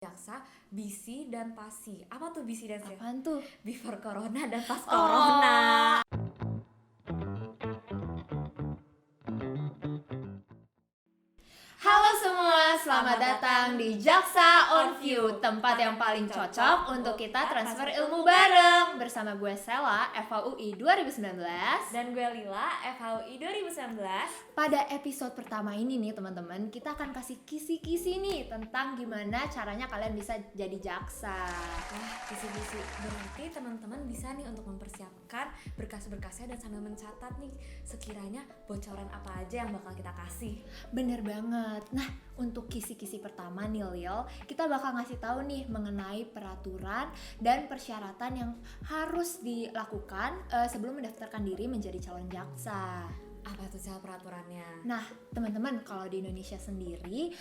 Jaksa, BC dan PASI. Apa tuh BC dan PASI? Apaan tuh? Before Corona dan pas Corona. Halo semua, selamat datang di Jaksa On View, tempat yang paling cocok untuk kita transfer ilmu bareng. Bersama gue Sela, FHUI 2019. Dan gue Lila, FHUI 2019. Pada episode pertama ini nih teman-teman, kita akan kasih kisi-kisi nih tentang gimana caranya kalian bisa jadi jaksa. Wah, kisi-kisi. Berarti teman-teman bisa nih untuk mempersiapkan berkas-berkasnya dan sambil mencatat nih sekiranya bocoran apa aja yang bakal kita kasih. Bener banget. Nah, untuk kisi-kisi pertama nih Lil, kita bakal ngasih tahu nih mengenai peraturan dan persyaratan yang harus dilakukan sebelum mendaftarkan diri menjadi calon jaksa. Apa tuh Sel peraturannya? Nah, teman-teman, kalau di Indonesia sendiri,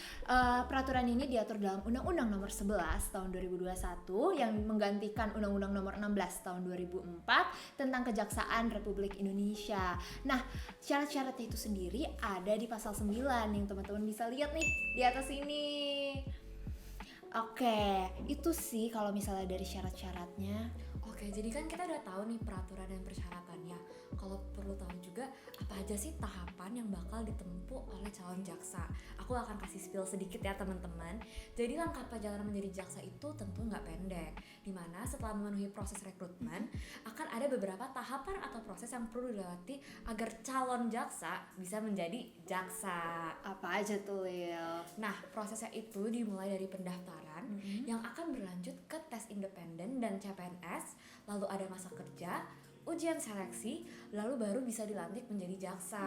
peraturan ini diatur dalam Undang-Undang Nomor 11 Tahun 2021 yang menggantikan Undang-Undang Nomor 16 Tahun 2004 tentang Kejaksaan Republik Indonesia. Nah, syarat-syaratnya itu sendiri ada di pasal 9 yang teman-teman bisa lihat nih di atas ini. Oke, itu sih kalau misalnya dari syarat-syaratnya. Oke, jadi kan kita udah tahu nih peraturan dan persyaratannya. Kalau perlu tahu juga apa aja sih tahapan yang bakal ditempuh oleh calon jaksa. Aku akan kasih spill sedikit ya teman-teman. Jadi langkah perjalanan menjadi jaksa itu tentu nggak pendek. Dimana setelah memenuhi proses rekrutmen, akan ada beberapa tahapan atau proses yang perlu dilewati agar calon jaksa bisa menjadi jaksa. Apa aja tuh, Lil? Nah, prosesnya itu dimulai dari pendaftaran yang akan berlanjut ke tes independen dan CPNS, lalu ada masa kerja, ujian seleksi, lalu baru bisa dilantik menjadi jaksa.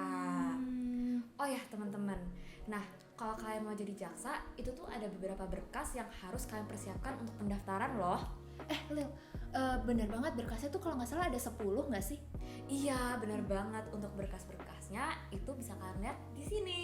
Oh ya teman-teman, nah kalau kalian mau jadi jaksa, itu tuh ada beberapa berkas yang harus kalian persiapkan untuk pendaftaran loh. Lil, bener banget berkasnya tuh kalau nggak salah ada 10 nggak sih? Iya, benar banget. Untuk berkas-berkasnya itu bisa kalian lihat di sini.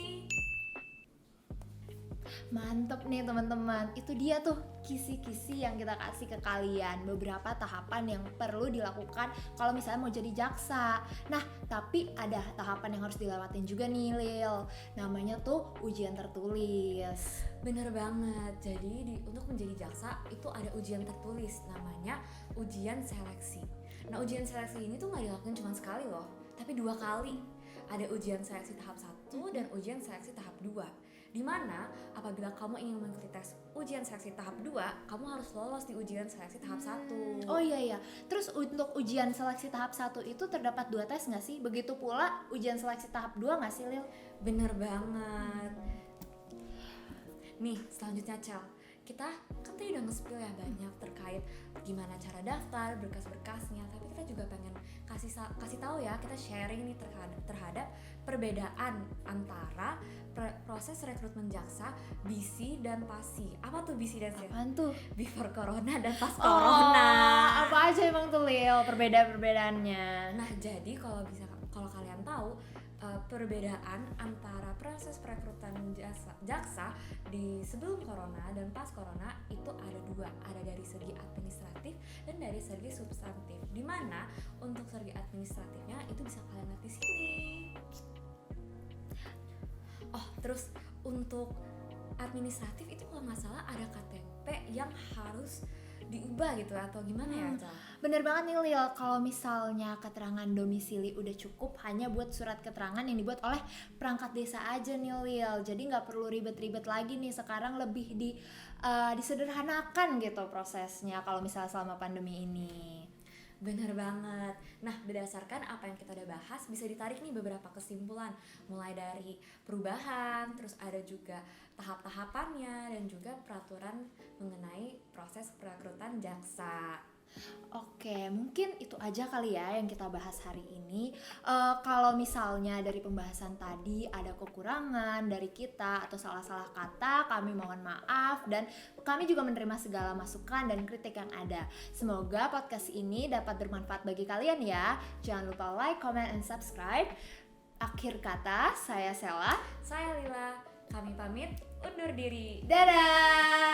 Mantep nih teman-teman, itu dia tuh kisi-kisi yang kita kasih ke kalian, beberapa tahapan yang perlu dilakukan kalau misalnya mau jadi jaksa. Nah, tapi ada tahapan yang harus dilewatin juga nih Lil, namanya tuh ujian tertulis. Bener banget, jadi untuk menjadi jaksa itu ada ujian tertulis, namanya ujian seleksi. Nah, ujian seleksi ini tuh gak dilakukan cuma sekali loh, tapi 2 kali. Ada ujian seleksi tahap 1 dan ujian seleksi tahap 2. Dimana apabila kamu ingin mengikuti tes ujian seleksi tahap 2, kamu harus lolos di ujian seleksi tahap 1. Oh iya, terus untuk ujian seleksi tahap 1 itu terdapat 2 tes gak sih? Begitu pula ujian seleksi tahap 2 gak sih Lil? Bener banget. Nih, selanjutnya Cel, kita kan tadi udah nge-spill ya banyak terkait gimana cara daftar, berkas-berkasnya, tapi kita juga pengen kasih tahu ya, kita sharing nih terhadap perbedaan antara proses rekrutmen jaksa BC dan PASI. Apa tuh BC dan PASI? Apaan tuh? Before Corona dan pas Corona. Apa aja emang tuh Lil perbedaan-perbedaannya? Nah, jadi kalau kalian tahu perbedaan antara proses perekrutan jaksa di sebelum corona dan pas corona itu ada 2, ada dari segi administratif dan dari segi substantif. Dimana untuk segi administratifnya itu bisa kalian lihat di sini. Oh, terus untuk administratif itu kalau nggak salah ada KTP yang harus diubah gitu atau gimana ya Cal? Bener banget nih Lil, kalau misalnya keterangan domisili udah cukup hanya buat surat keterangan yang dibuat oleh perangkat desa aja nih Lil, jadi nggak perlu ribet-ribet lagi nih, sekarang lebih disederhanakan gitu prosesnya kalau misalnya selama pandemi ini. Bener banget. Nah, berdasarkan apa yang kita udah bahas, bisa ditarik nih beberapa kesimpulan. Mulai dari perubahan, terus ada juga tahap-tahapannya, dan juga peraturan mengenai proses perekrutan jaksa. Oke, mungkin itu aja kali ya yang kita bahas hari ini. Kalau misalnya dari pembahasan tadi ada kekurangan dari kita atau salah-salah kata, kami mohon maaf dan kami juga menerima segala masukan dan kritik yang ada. Semoga podcast ini dapat bermanfaat bagi kalian ya. Jangan lupa like, comment, and subscribe. Akhir kata, saya Sela. Saya Lila, kami pamit undur diri. Dadah!